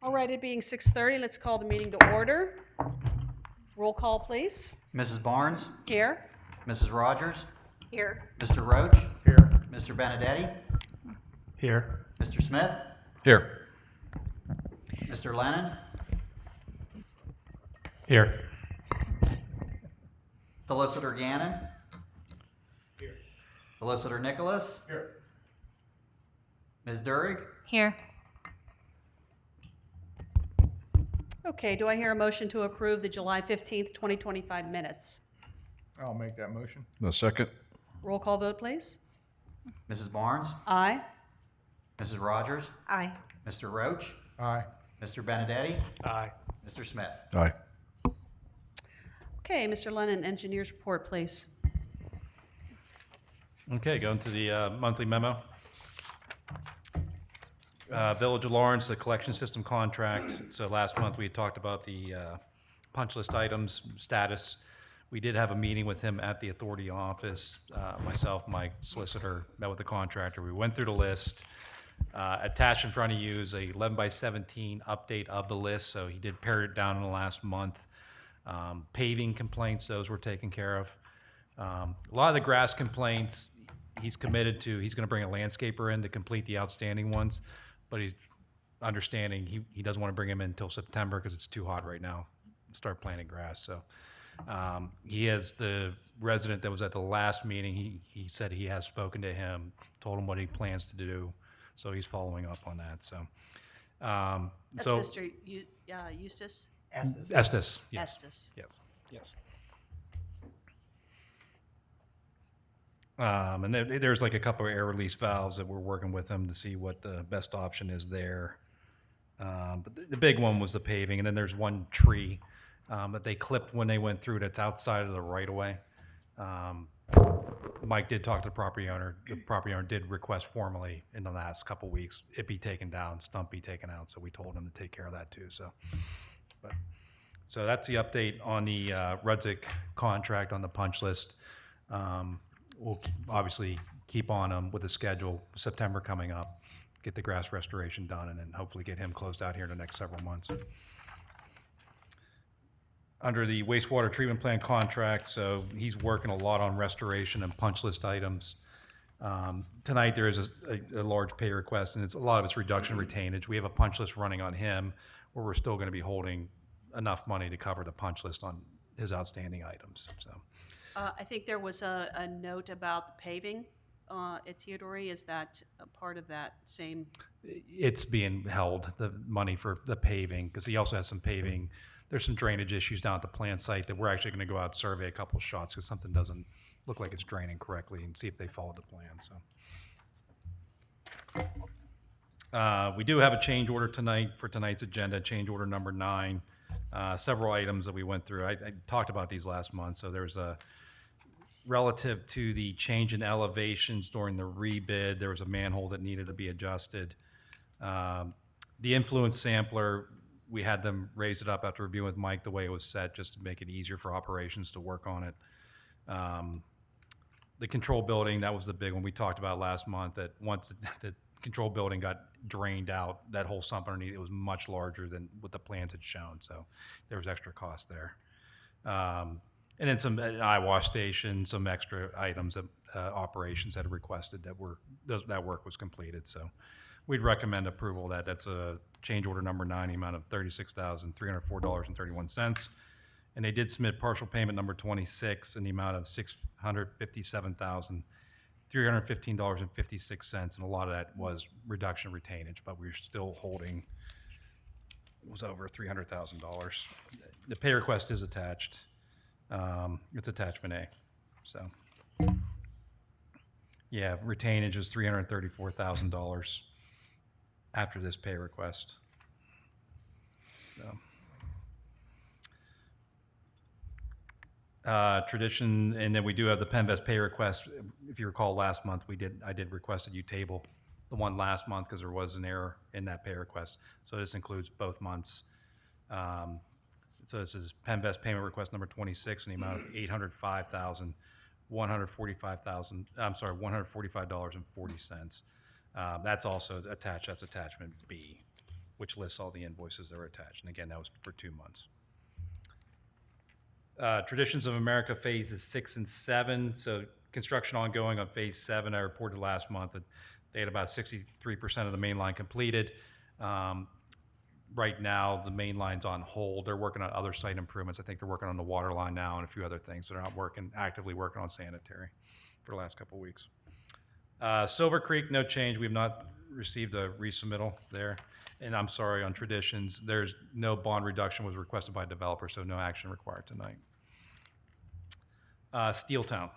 All right, it being 6:30, let's call the meeting to order. Roll call, please. Mrs. Barnes, Here. Mrs. Rogers, Here. Mr. Roach, Here. Mr. Benedetti, Here. Mr. Smith, Here. Mr. Lennon, Here. Solicitor Gannon, here. Solicitor Nicholas, Here. Ms. Durig, Here. Okay, do I hear a motion to approve the July 15th, 2025 minutes? I'll make that motion. A second. Roll call vote, please. Mrs. Barnes, Aye. Mrs. Rogers, Aye. Mr. Roach, Aye. Mr. Benedetti, Aye. Mr. Smith. Aye. Okay, Mr. Lennon, engineer's report, please. Okay, going to the monthly memo. Village of Lawrence, the collection system contract. So last month, we had talked about the punch list items status. We did have a meeting with him at the authority office. Myself, Mike, solicitor, met with the contractor. We went through the list. Attached in front of you is a 11 by 17 update of the list. So he did pare it down in the last month. Paving complaints, those were taken care of. A lot of the grass complaints, he's committed to, he's going to bring a landscaper in to complete the outstanding ones, but he's understanding he doesn't want to bring him in until September because it's too hot right now to start planting grass. So he has the resident that was at the last meeting, he said he has spoken to him, told him what he plans to do, so he's following up on that. So That's Mr. Eustace? Estes, yes. Estes. Yes. And there's like a couple of air release valves that we're working with them to see what the best option is there. But the big one was the paving, and then there's one tree that they clipped when they went through that's outside of the right of way. Mike did talk to the property owner. The property owner did request formally in the last couple of weeks it be taken down, stump be taken out. So we told him to take care of that too. So that's the update on the Rudzik contract on the punch list. We'll obviously keep on him with the schedule, September coming up, get the grass restoration done, and then hopefully get him closed out here in the next several months. Under the wastewater treatment plant contract, so he's working a lot on restoration and punch list items. Tonight there is a large pay request, and a lot of it's reduction retainage. We have a punch list running on him where we're still going to be holding enough money to cover the punch list on his outstanding items. So I think there was a note about paving at Teodori. Is that a part of that same? it's being held, the money for the paving, because he also has some paving. There's some drainage issues down at the plant site that we're actually going to go out and survey a couple of shots because something doesn't look like it's draining correctly and see if they followed the plan. So we do have a change order tonight for tonight's agenda, change order number 9. Several items that we went through. I talked about these last month. So there's a relative to the change in elevations during the rebid. There was a manhole that needed to be adjusted. The influence sampler, we had them raise it up after reviewing with Mike the way it was set, just to make it easier for operations to work on it. The control building, that was the big one we talked about last month, that once the control building got drained out, that whole sump underneath, it was much larger than what the plans had shown, so there was extra cost there. And then some eye wash station, some extra items that operations had requested that work was completed, so we'd recommend approval of that. That's a change order number 9, the amount of $36,304.31. And they did submit partial payment number 26 in the amount of $657,315.56, and a lot of that was reduction retainage, but we're still holding, it was over $300,000. The pay request is attached. It's attachment A. So, yeah, retainage is $334,000 after this pay request. So. Tradition, and then we do have the Penvest pay request. If you recall, last month I did request that you table the one last month because there was an error in that pay request. So this includes both months. So this is Penvest payment request number 26 in the amount of $145.40. That's also attached. That's attachment B. which lists all the invoices that are attached. And again, that was for 2 months. Traditions of America phases 6 and 7. So construction ongoing on phase 7. I reported last month that they had about 63% of the main line completed. Right now, the main line's on hold. They're working on other site improvements. I think they're working on the water line now and a few other things. They're not actively working on sanitary for the last couple of weeks. Silver Creek, no change. We have not received a resubmittal there. And I'm sorry, on Traditions, there's no bond reduction was requested by developer, so no action required tonight. Steel Town,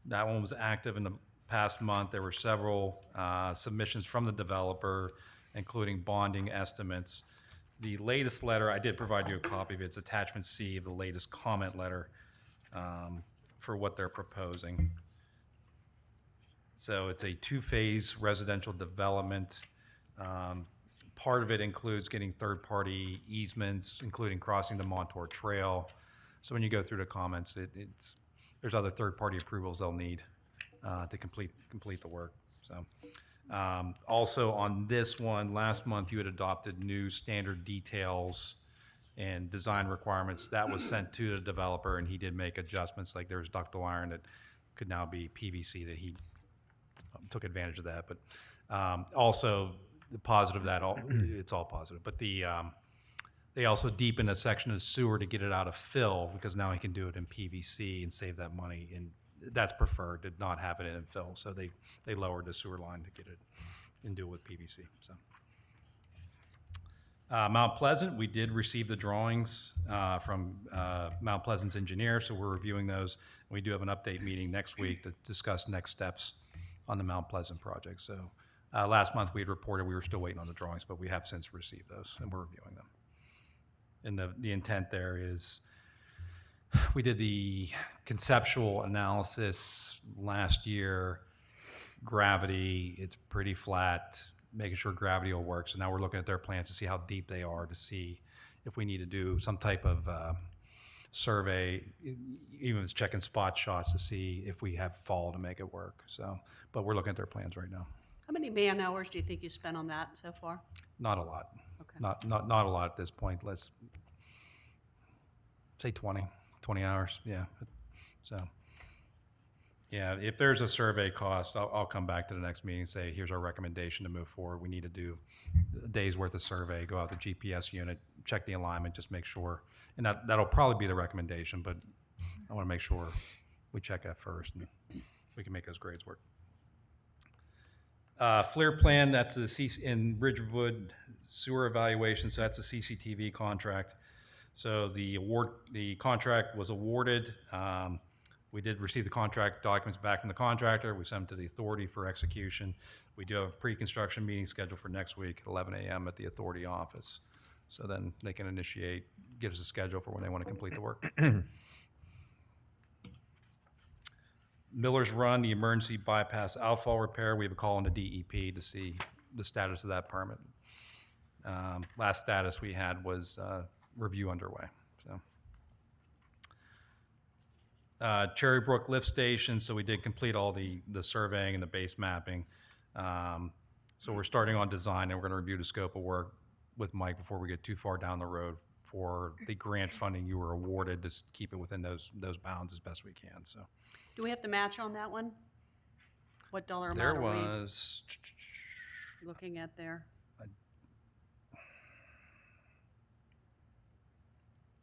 that one was active in the past month. There were several submissions from the developer, including bonding estimates. The latest letter, I did provide you a copy of it. It's attachment C of the latest comment letter for what they're proposing. So it's a 2-phase residential development. Part of it includes getting third-party easements, including crossing the Montour Trail. So when you go through the comments, there's other third-party approvals they'll need to complete the work. So also on this one, last month you had adopted new standard details and design requirements. That was sent to the developer, and he did make adjustments. Like there was ductile iron that could now be PVC, that he took advantage of that. But also the positive of that, it's all positive. But they also deepened a section of sewer to get it out of fill, because now he can do it in PVC and save that money. And that's preferred, to not have it in fill. So they lowered the sewer line to get it and do it with PVC. So Mount Pleasant, we did receive the drawings from Mount Pleasant's engineer, so we're reviewing those. We do have an update meeting next week to discuss next steps on the Mount Pleasant project. So last month we had reported we were still waiting on the drawings, but we have since received those and we're reviewing them. And the intent there is, we did the conceptual analysis last year. Gravity, it's pretty flat, making sure gravity will work. So now we're looking at their plans to see how deep they are, to see if we need to do some type of survey, even if it's checking spot shots to see if we have fall to make it work. So, but we're looking at their plans right now. How many man hours do you think you spent on that so far? Not a lot. Okay. Not a lot at this point. Let's say 20 hours. Yeah. So, yeah, if there's a survey cost, I'll come back to the next meeting and say, here's our recommendation to move forward. We need to do a day's worth of survey, go out the GPS unit, check the alignment, just make sure. And that'll probably be the recommendation, but I want to make sure we check that first and we can make those grades work. FLIR plan, that's in Ridgewood sewer evaluation, so that's a CCTV contract. So the contract was awarded. We did receive the contract documents back from the contractor. We sent them to the authority for execution. We do have a pre-construction meeting scheduled for next week at 11 a.m. at the authority office. So then they can give us a schedule for when they want to complete the work. Miller's Run, the emergency bypass outfall repair, we have a call into DEP to see the status of that permit. Last status we had was review underway. So, Cherry Brook Lift Station, so we did complete all the surveying and the base mapping. So we're starting on design, and we're going to review the scope of work with Mike before we get too far down the road for the grant funding you were awarded, to keep it within those bounds as best we can. So. Do we have to match on that one? What dollar amount There are was, we looking at there?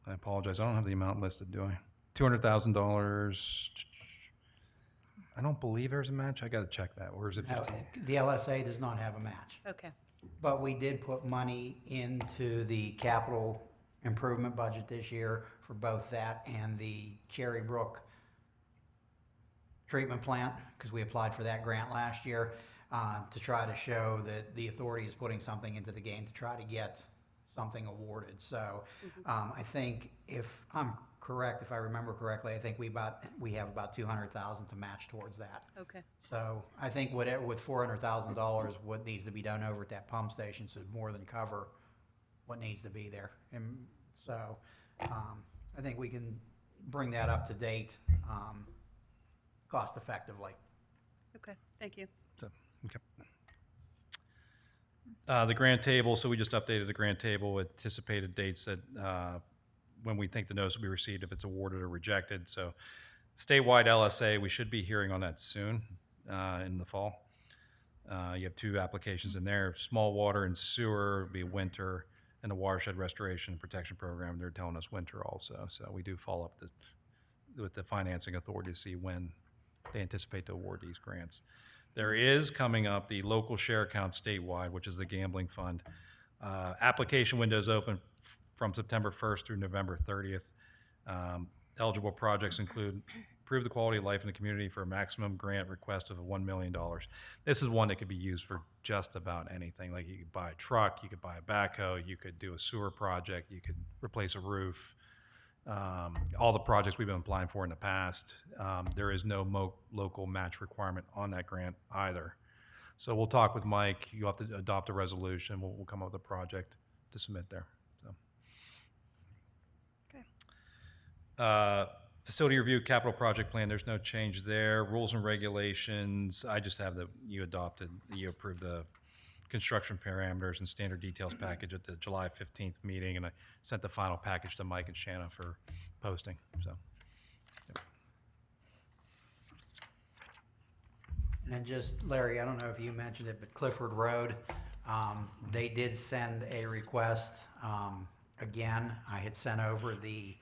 I apologize, I don't have the amount listed, do I? $200,000. I don't believe there's a match. I got to check that. Or is it 15? The LSA does not have a match, Okay, but we did put money into the capital improvement budget this year for both that and the Cherry Brook treatment plant, because we applied for that grant last year, to try to show that the authority is putting something into the game to try to get something awarded. So I think, if I'm correct, if I remember correctly, I think we have about $200,000 to match towards that. okay. So I think with $400,000, what needs to be done over at that pump station should more than cover what needs to be there. And so I think we can bring that up to date cost effectively. Okay, thank you. So, okay. The grant table, so we just updated the grant table with anticipated dates that, when we think the notice will be received, if it's awarded or rejected. So statewide LSA, we should be hearing on that soon, in the fall. You have 2 applications in there, small water and sewer would be winter, and the watershed restoration and protection program, they're telling us winter also. So we do follow up with the financing authority to see when they anticipate to award these grants. There is coming up the local share account statewide, which is the gambling fund. Application windows open from September 1st through November 30th. Eligible projects include improve the quality of life in the community for a maximum grant request of $1 million. This is one that could be used for just about anything. Like you could buy a truck, you could buy a backhoe, you could do a sewer project, you could replace a roof. All the projects we've been applying for in the past, there is no local match requirement on that grant either. So we'll talk with Mike. You have to adopt a resolution. We'll come up with a project to submit there. So. Okay. Facility review capital project plan, there's no change there. Rules and regulations, I just have you approved the construction parameters and standard details package at the July 15th meeting, and I sent the final package to Mike and Shanna for posting, so. Yep. And then just, Larry, I don't know if you mentioned it, but Clifford Road, they did send a request. Again, I had sent over the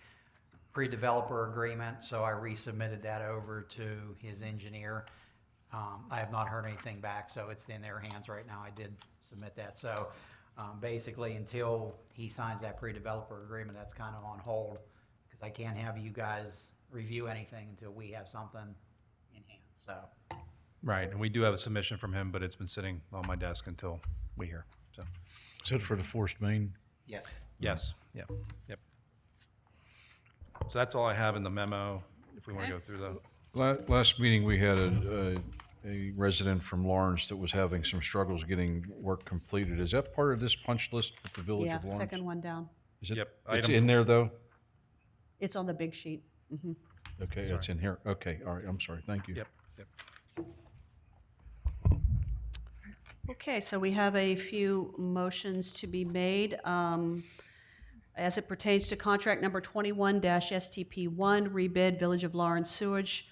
pre-developer agreement, so I resubmitted that over to his engineer. I have not heard anything back, so it's in their hands right now. I did submit that. So basically, until he signs that pre-developer agreement, that's kind of on hold, because I can't have you guys review anything until we have something in hand, so. Right, and we do have a submission from him, but it's been sitting on my desk until we hear, so. Is it for the forced main? Yes. Yes, yep. So that's all I have in the memo, if we want to Okay. go through the. Last meeting, we had a resident from Lawrence that was having some struggles getting work completed. Is that part of this punch list with the Village Yeah, of Lawrence? second one down. Is it? Yep, It's item in there, though? It's on the big sheet. Okay, it's in here. Okay, all right, I'm sorry, thank you. Yep. Okay, so we have a few motions to be made. As it pertains to contract number 21-STP1, rebid Village of Lawrence sewage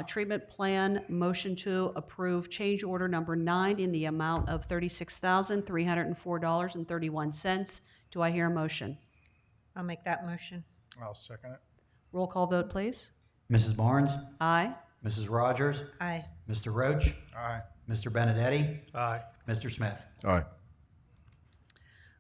treatment plan, motion to approve change order number 9 in the amount of $36,304.31. Do I hear a motion? I'll make that motion. I'll second it. Roll call vote, please. Mrs. Barnes? Aye. Mrs. Rogers? Aye. Mr. Roach? Aye. Mr. Benedetti? Aye. Mr. Smith? Aye.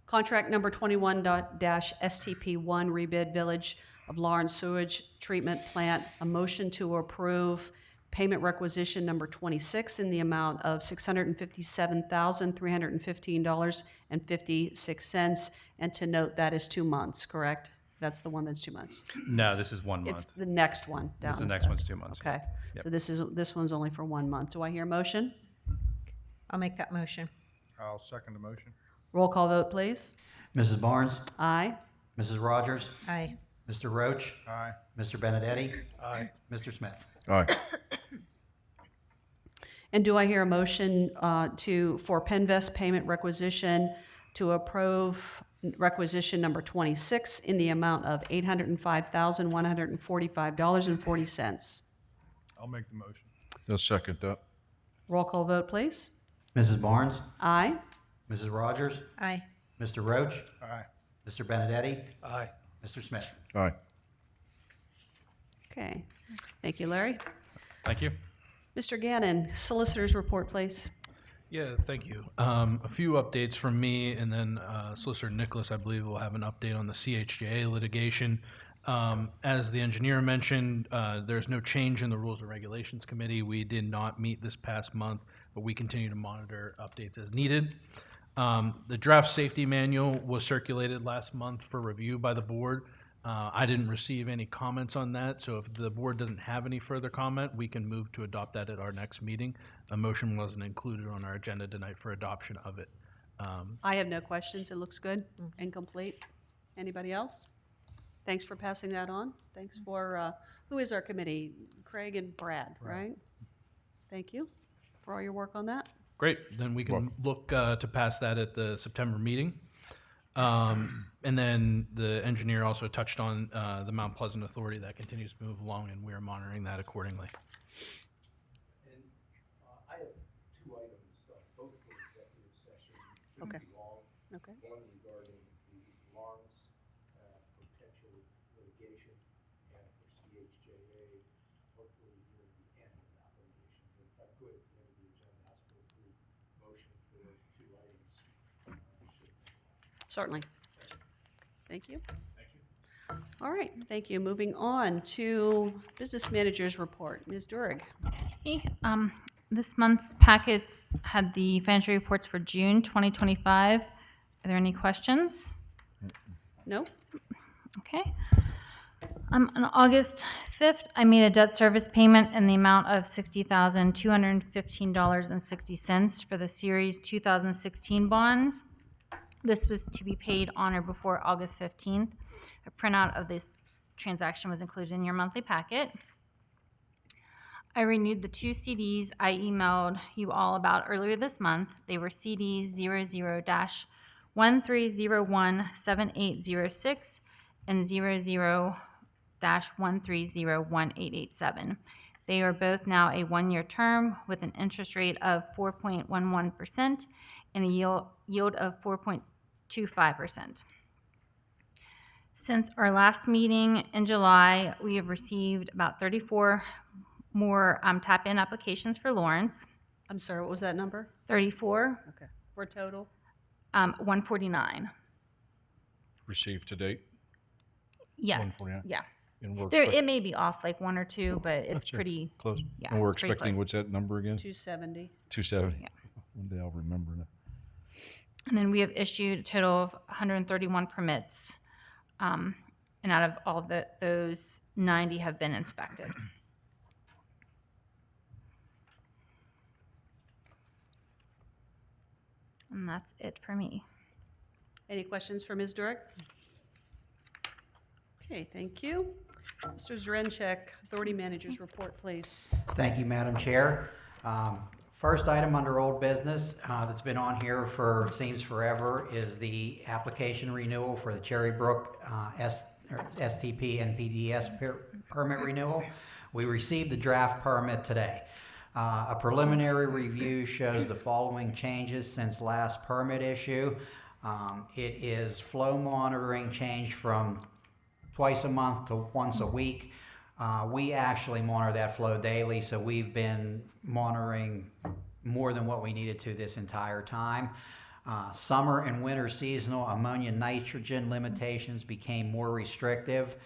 Contract number 21-STP1, rebid Village of Lawrence sewage treatment plant, a motion to approve payment requisition number 26 in the amount of $657,315.56, and to note that is 2 months, correct? That's the one that's 2 months. No, this is 1 It's month. the next one down. This is the next instead. one's 2 months. Okay, Yep. so this one's only for 1 month. Do I hear a motion? I'll make that motion. I'll second the motion. Roll call vote, please. Mrs. Barnes? Aye. Mrs. Rogers? Aye. Mr. Roach? Aye. Mr. Benedetti? Aye. Mr. Smith? Aye. And do I hear a motion for Penvest payment requisition to approve requisition number 26 in the amount of $805,145.40? I'll make the motion. I'll second that. Roll call vote, please. Mrs. Barnes? Aye. Mrs. Rogers? Aye. Mr. Roach? Aye. Mr. Benedetti? Aye. Mr. Smith? Aye. Okay. Thank you, Larry. Thank you. Mr. Gannon, Solicitor's report, please. Yeah, thank you. A few updates from me, and then Solicitor Nicholas, I believe, will have an update on the CHJA litigation. As the engineer mentioned, there's no change in the Rules and Regulations Committee. We did not meet this past month, but we continue to monitor updates as needed. The draft safety manual was circulated last month for review by the board. I didn't receive any comments on that, so if the board doesn't have any further comment, we can move to adopt that at our next meeting. A motion wasn't included on our agenda tonight for adoption of it. I have no questions. It looks good and complete. Anybody else? Thanks for passing that on. Thanks for, who is our committee? Craig and Brad, right? Thank you for all your work on that. Great, then we can look to pass that at the September meeting. And then the engineer also touched on the Mount Pleasant Authority that continues to move along, and we are monitoring that accordingly. And I have two items, both for executive session. Okay. Shouldn't be long. Okay. One regarding the Lawrence potential litigation, and for CHJA, hopefully near the end of that litigation. But if I could, maybe the agenda ask for a motion for those two items. Certainly. Thank you. All right, thank you. Moving on to Business Manager's Report. Ms. Durig. Hey, this month's packets had the financial reports for June 2025. Are there any questions? No? Okay. On August 5th, I made a debt service payment in the amount of $60,215.60 for the Series 2016 bonds. This was to be paid on or before August 15th. A printout of this transaction was included in your monthly packet. I renewed the 2 CDs I emailed you all about earlier this month. They were CD 00-13017806 and 00-1301887. They are both now a 1-year term with an interest rate of 4.11% and a yield of 4.25%. Since our last meeting in July, we have received about 34 more tap-in applications for Lawrence. I'm sorry, what was that number? 34, Okay. For a total? 149. Received to date? Yes, 149. yeah. And we're There, expect- it may be off like 1 or 2, but it's That's it. pretty, Close. yeah, And we're it's pretty expecting, close. what's that number again? 270. 270? Yeah. One day I'll remember that. And then we have issued a total of 131 permits. And out of all those, 90 have been inspected. And that's it for me. Any questions for Ms. Durig? Okay, thank you. Mr. Zrenchek, Authority Manager's Report, please. Thank you, Madam Chair. First item under old business that's been on here for, seems forever, is the application renewal for the Cherry Brook STP and PDS permit renewal. We received the draft permit today. A preliminary review shows the following changes since last permit issue. It is flow monitoring changed from twice a month to once a week. We actually monitor that flow daily, so we've been monitoring more than what we needed to this entire time. Summer and winter seasonal ammonia nitrogen limitations became more restrictive,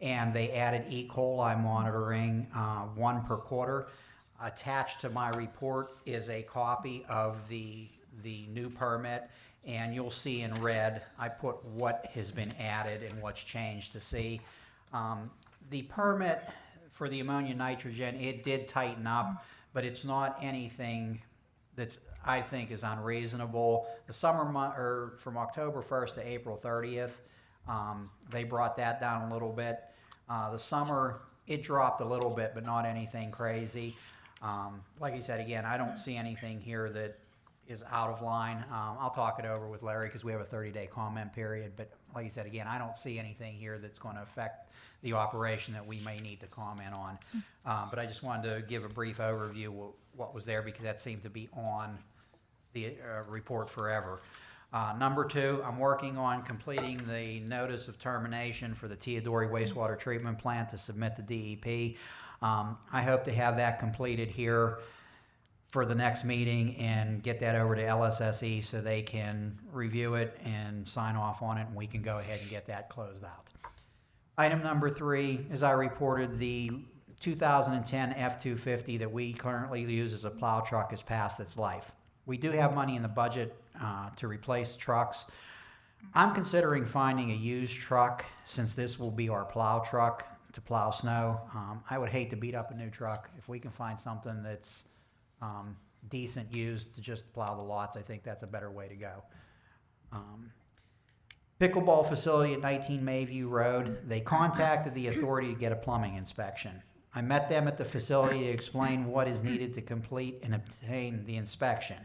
and they added E. coli monitoring, 1 per quarter. Attached to my report is a copy of the new permit, and you'll see in red, I put what has been added and what's changed to see. The permit for the ammonia nitrogen, it did tighten up, but it's not anything that's, I think, is unreasonable. The summer month, or from October 1st to April 30th, they brought that down a little bit. The summer, it dropped a little bit, but not anything crazy. Like I said, again, I don't see anything here that is out of line. I'll talk it over with Larry because we have a 30-day comment period. But like I said, again, I don't see anything here that's going to affect the operation that we may need to comment on. But I just wanted to give a brief overview of what was there because that seemed to be on the report forever. Number 2, I'm working on completing the notice of termination for the Teodori wastewater treatment plant to submit to DEP. I hope to have that completed here for the next meeting and get that over to LSSE so they can review it and sign off on it, and we can go ahead and get that closed out. Item number 3, as I reported, the 2010 F-250 that we currently use as a plow truck has passed its life. We do have money in the budget to replace trucks. I'm considering finding a used truck since this will be our plow truck to plow snow. I would hate to beat up a new truck. If we can find something that's decent used to just plow the lots, I think that's a better way to go. Pickleball facility at 19 Mayview Road. They contacted the authority to get a plumbing inspection. I met them at the facility to explain what is needed to complete and obtain the inspection.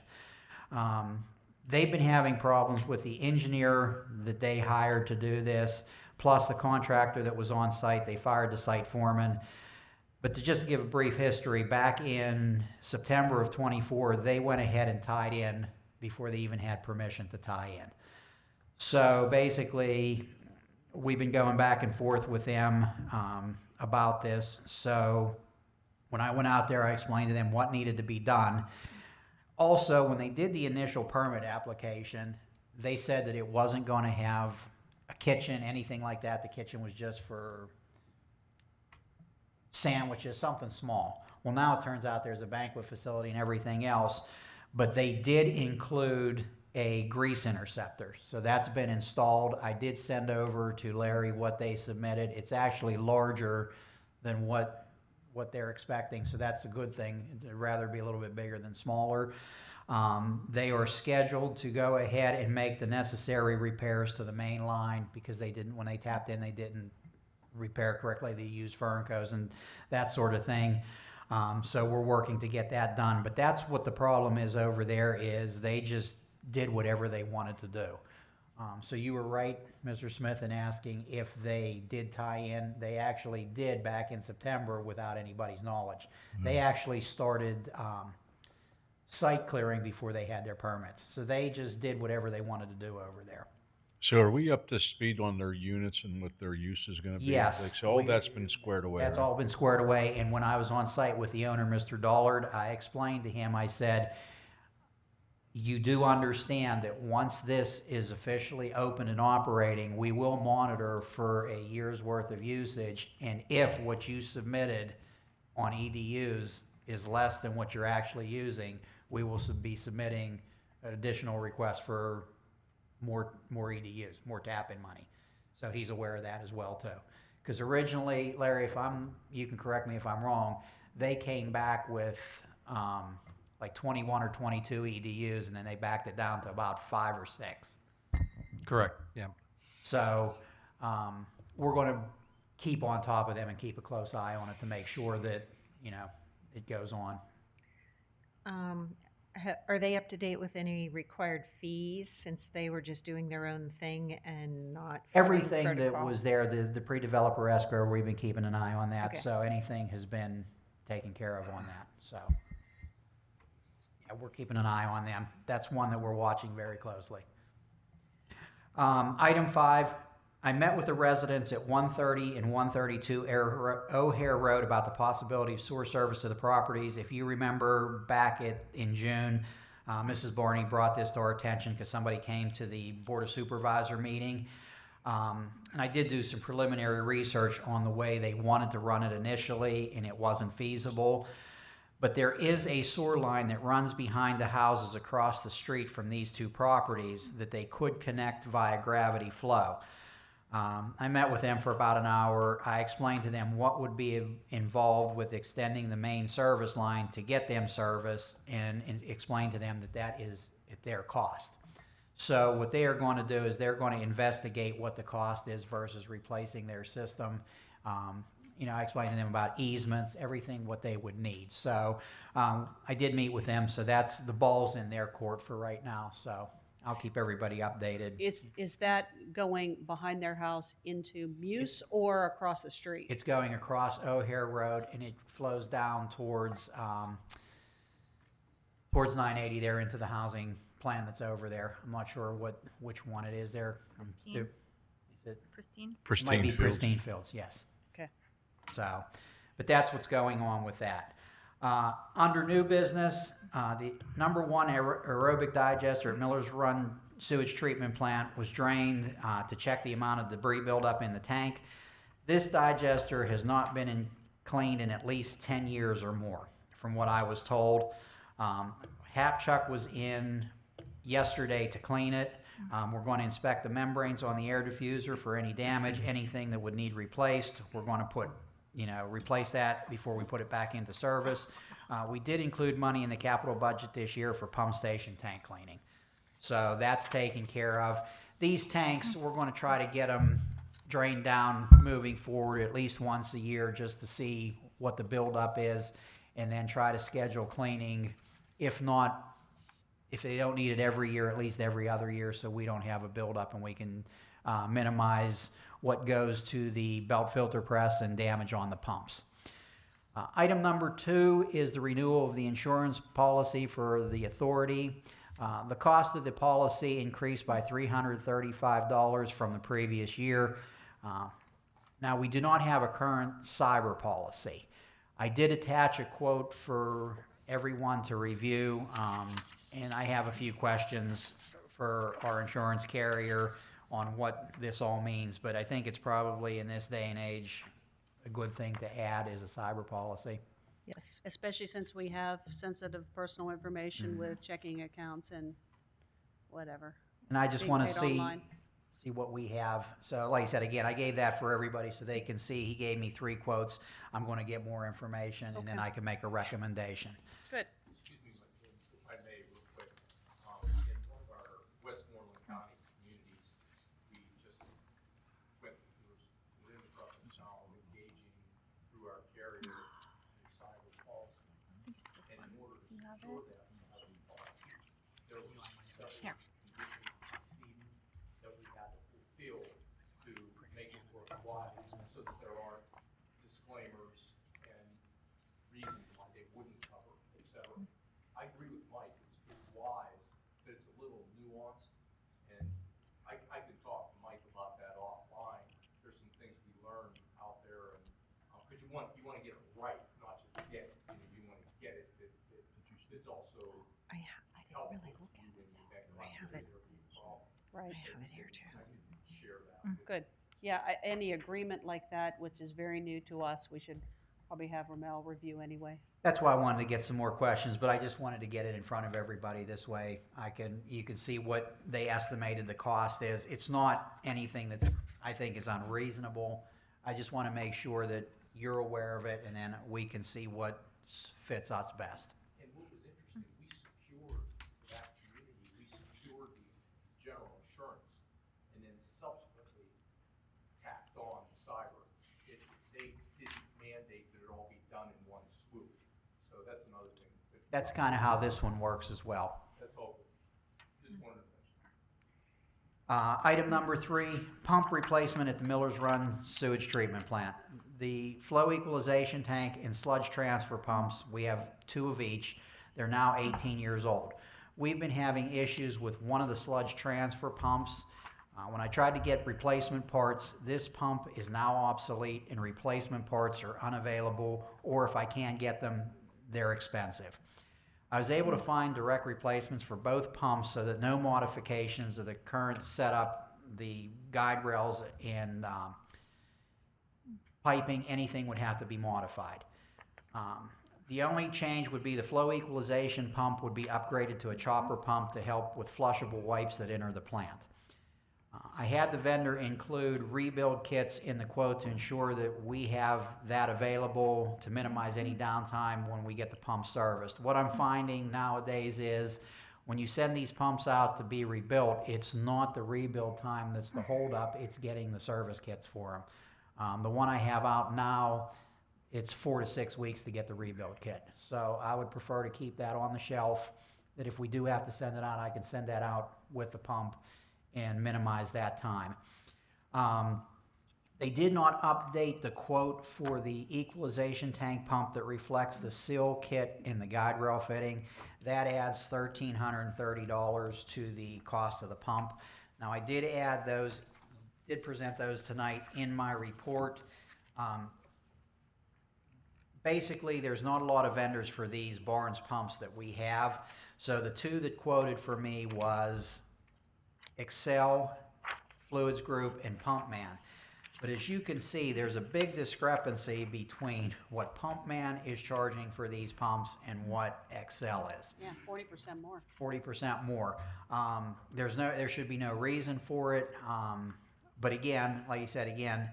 They've been having problems with the engineer that they hired to do this, plus the contractor that was on site. They fired the site foreman. But to just give a brief history, back in September of '24, they went ahead and tied in before they even had permission to tie in. So basically, we've been going back and forth with them about this. So when I went out there, I explained to them what needed to be done. Also, when they did the initial permit application, they said that it wasn't going to have a kitchen, anything like that. The kitchen was just for sandwiches, something small. Well, now it turns out there's a banquet facility and everything else, but they did include a grease interceptor. So that's been installed. I did send over to Larry what they submitted. It's actually larger than what they're expecting, so that's a good thing. It'd rather be a little bit bigger than smaller. They are scheduled to go ahead and make the necessary repairs to the main line because they didn't, when they tapped in, they didn't repair correctly. They used Ferncos and that sort of thing. So we're working to get that done. But that's what the problem is over there, is they just did whatever they wanted to do. So you were right, Mr. Smith, in asking if they did tie in. They actually did back in September without anybody's knowledge. They actually started site clearing before they had their permits. So they just did whatever they wanted to do over there. So are we up to speed on their units and what their use is gonna be? Yes. Like, so all that's been squared away, That's right? all been squared away, and when I was on site with the owner, Mr. Dollard, I explained to him, I said, you do understand that once this is officially open and operating, we will monitor for a year's worth of usage, and if what you submitted on EDUs is less than what you're actually using, we will be submitting an additional request for more EDUs, more tap-in money. So he's aware of that as well too. Because originally, Larry, you can correct me if I'm wrong, they came back with like 21 or 22 EDUs, and then they backed it down to about 5 or 6. Correct, yeah. So we're going to keep on top of them and keep a close eye on it to make sure that, it goes on. Are they up to date with any required fees, since they were just doing their own thing and not following Everything that protocol? was there, the pre-developer escrow, we've been keeping an eye on that. Okay. So anything has been taken care of on that. So yeah, we're keeping an eye on them. That's one that we're watching very closely. Item 5, I met with the residents at 130 and 132 O'Hare Road about the possibility of sewer service to the properties. If you remember back in June, Mrs. Barney brought this to our attention because somebody came to the Board of Supervisor meeting. And I did do some preliminary research on the way they wanted to run it initially, and it wasn't feasible. But there is a sewer line that runs behind the houses across the street from these two properties that they could connect via gravity flow. I met with them for about an hour. I explained to them what would be involved with extending the main service line to get them service, and explained to them that is at their cost. So what they are going to do is they're going to investigate what the cost is versus replacing their system. I explained to them about easements, everything what they would need. So I did meet with them, so that's the ball's in their court for right now. So I'll keep everybody updated. Is that going behind their house into Muse or across the street? It's going across O'Hare Road, and it flows down towards 980 there into the housing plan that's over there. I'm not sure which one it is there. Pristine. Is it? Pristine? Might Pristine be fields. Pristine Fields, yes. Okay. So, but that's what's going on with that. Under new business, the number 1 aerobic digester at Miller's Run sewage treatment plant was drained to check the amount of debris buildup in the tank. This digester has not been cleaned in at least 10 years or more, from what I was told. Hap Chuck was in yesterday to clean it. We're going to inspect the membranes on the air diffuser for any damage, anything that would need replaced. We're going to replace that before we put it back into service. We did include money in the capital budget this year for pump station tank cleaning. So that's taken care of. These tanks, we're going to try to get them drained down moving forward at least once a year, just to see what the buildup is, and then try to schedule cleaning, if they don't need it every year, at least every other year, so we don't have a buildup and we can minimize what goes to the belt filter press and damage on the pumps. Item number 2 is the renewal of the insurance policy for the authority. The cost of the policy increased by $335 from the previous year. Now, we do not have a current cyber policy. I did attach a quote for everyone to review, and I have a few questions for our insurance carrier on what this all means, but I think it's probably in this day and age a good thing to add is a cyber policy. Yes. Especially since we have sensitive personal information with checking accounts and whatever. And I just Being want to paid online. see what we have. So like I said, again, I gave that for everybody so they can see. He gave me 3 quotes. I'm going to get more information and then Okay. I can make a recommendation. Good. Excuse me, if I may, real quick. In one of our Westmoreland County communities, we just we're in the process now of engaging through our carrier a cyber policy. And in order to secure that cyber policy, there was several conditions precedent that we had to fulfill to make it worthwhile, so that there aren't disclaimers and reasons why they wouldn't cover, et cetera. I agree with Mike, it's wise, but it's a little nuanced, and I could talk to Mike about that offline. There's some things we learned out there, and, cause you want to get it right, not just get it, you want to get it, it's also I didn't helpful really to look you at when it. you make I have it. Right. I have it here too. I can share that. Good. Yeah, any agreement like that, which is very new to us, we should probably have Ramel review anyway. That's why I wanted to get some more questions, but I just wanted to get it in front of everybody this way. You can see what they estimated the cost is. It's not anything that's, I think, is unreasonable. I just want to make sure that you're aware of it and then we can see what fits us best. And what was interesting, we secured that community, we secured the general insurance, and then subsequently tacked on cyber. They didn't mandate that it all be done in one swoop, so that's another thing. That's kind of how this one works as well. That's all, just wanted to mention. Item number 3, pump replacement at the Millers Run sewage treatment plant. The flow equalization tank and sludge transfer pumps, we have 2 of each. They're now 18 years old. We've been having issues with one of the sludge transfer pumps. When I tried to get replacement parts, this pump is now obsolete and replacement parts are unavailable, or if I can't get them, they're expensive. I was able to find direct replacements for both pumps so that no modifications of the current setup, the guide rails and piping, anything would have to be modified. The only change would be the flow equalization pump would be upgraded to a chopper pump to help with flushable wipes that enter the plant. I had the vendor include rebuild kits in the quote to ensure that we have that available to minimize any downtime when we get the pump serviced. What I'm finding nowadays is when you send these pumps out to be rebuilt, it's not the rebuild time that's the holdup, it's getting the service kits for them. The one I have out now, it's 4 to 6 weeks to get the rebuild kit. So I would prefer to keep that on the shelf, that if we do have to send it out, I can send that out with the pump and minimize that time. They did not update the quote for the equalization tank pump that reflects the seal kit in the guide rail fitting. That adds $1,330 to the cost of the pump. Now I did add those, did present those tonight in my report. Basically, there's not a lot of vendors for these Barnes pumps that we have. So the 2 that quoted for me was Excel, Fluids Group, and Pumpman. But as you can see, there's a big discrepancy between what Pumpman is charging for these pumps and what Excel is. Yeah, 40% more. 40% more. There should be no reason for it. But again, like you said, again,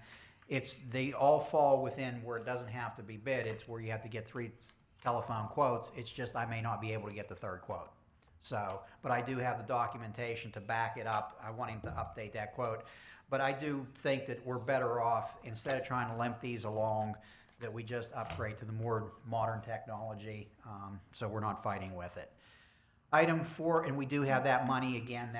they all fall within where it doesn't have to be bid. It's where you have to get 3 telephone quotes. It's just I may not be able to get the 3rd quote. So, but I do have the documentation to back it up. I want him to update that quote. But I do think that we're better off, instead of trying to limp these along, that we just upgrade to the more modern technology, so we're not fighting with it. Item 4, and we do have that money, again,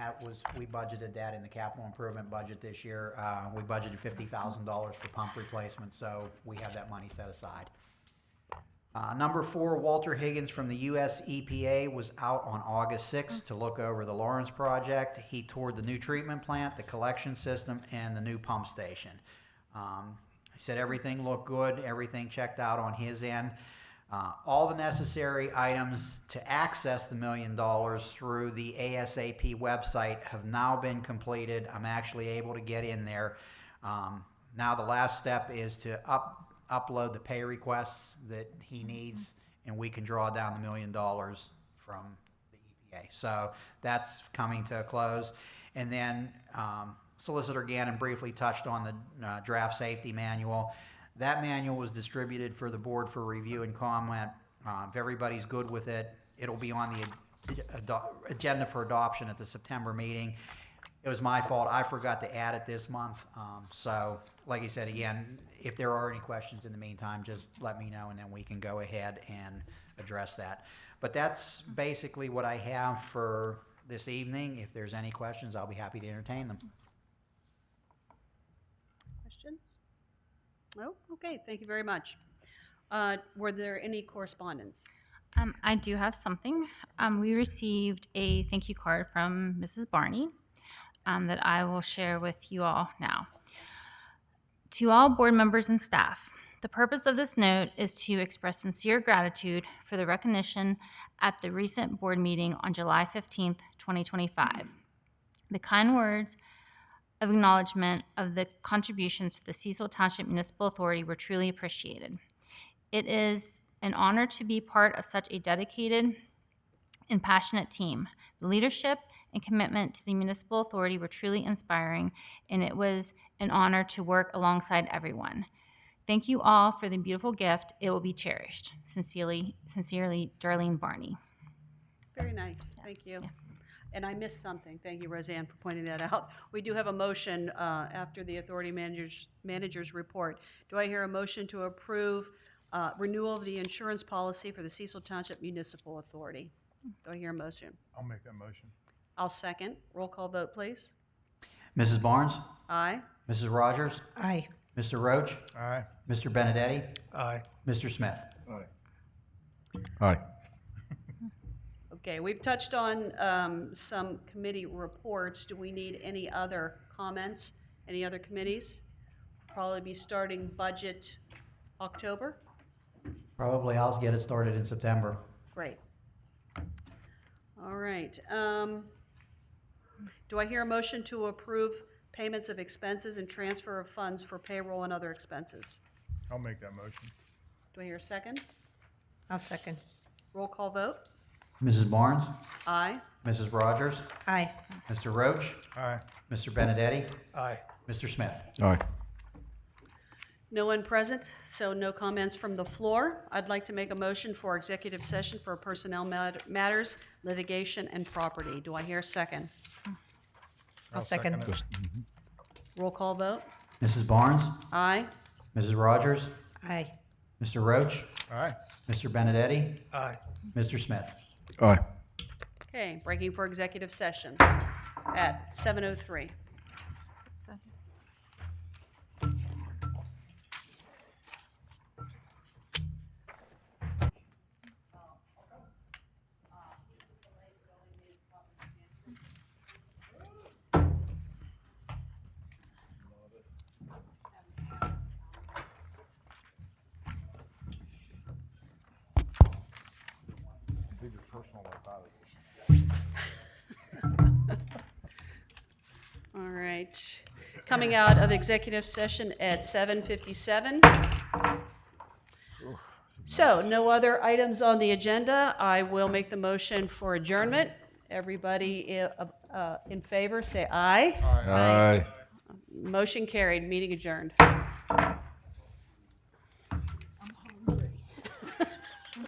we budgeted that in the capital improvement budget this year. We budgeted $50,000 for pump replacement, so we have that money set aside. Number 4, Walter Higgins from the US EPA was out on August 6th to look over the Lawrence project. He toured the new treatment plant, the collection system, and the new pump station. He said everything looked good, everything checked out on his end. All the necessary items to access the $1 million through the ASAP website have now been completed. I'm actually able to get in there. Now the last step is to upload the pay requests that he needs, and we can draw down the $1 million from the EPA. So that's coming to a close. And then Solicitor Gannon briefly touched on the draft safety manual. That manual was distributed for the board for review and comment. If everybody's good with it, it'll be on the agenda for adoption at the September meeting. It was my fault. I forgot to add it this month. So, like I said, again, if there are any questions in the meantime, just let me know, and then we can go ahead and address that. But that's basically what I have for this evening. If there's any questions, I'll be happy to entertain them. Questions? No? Okay, thank you very much. Were there any correspondence? I do have something. We received a thank you card from Mrs. Barney that I will share with you all now. To all board members and staff, the purpose of this note is to express sincere gratitude for the recognition at the recent board meeting on July 15th, 2025. The kind words of acknowledgement of the contributions to the Cecil Township Municipal Authority were truly appreciated. It is an honor to be part of such a dedicated and passionate team. The leadership and commitment to the municipal authority were truly inspiring, and it was an honor to work alongside everyone. Thank you all for the beautiful gift. It will be cherished. Sincerely, Darlene Barney. Very nice, thank you. And I missed something. Thank you, Roseanne, for pointing that out. We do have a motion after the authority manager's report. Do I hear a motion to approve renewal of the insurance policy for the Cecil Township Municipal Authority? Do I hear a motion? I'll make that motion. I'll second. Roll call vote, please. Mrs. Barnes? Aye. Mrs. Rogers? Aye. Mr. Roach? Aye. Mr. Benedetti? Aye. Mr. Smith? Aye. Okay, we've touched on some committee reports. Do we need any other comments? Any other committees? Probably be starting budget October? Probably I'll get it started in September. Great. All right. Do I hear a motion to approve payments of expenses and transfer of funds for payroll and other expenses? I'll make that motion. Do I hear a second? I'll second. Roll call vote? Mrs. Barnes? Aye. Mrs. Rogers? Aye. Mr. Roach? Aye. Mr. Benedetti? Aye. Mr. Smith? Aye. No one present, so no comments from the floor. I'd like to make a motion for executive session for personnel matters, litigation, and property. Do I hear a second? I'll second. it. Roll call vote? Mrs. Barnes? Aye. Mrs. Rogers? Aye. Mr. Roach? Aye. Mr. Benedetti? Aye. Mr. Smith? Aye. Okay, breaking for executive session at 7:03. All right. Coming out of executive session at 7:57. So, no other items on the agenda. I will make the motion for adjournment. Everybody in favor, say aye. Aye. Motion carried, meeting adjourned.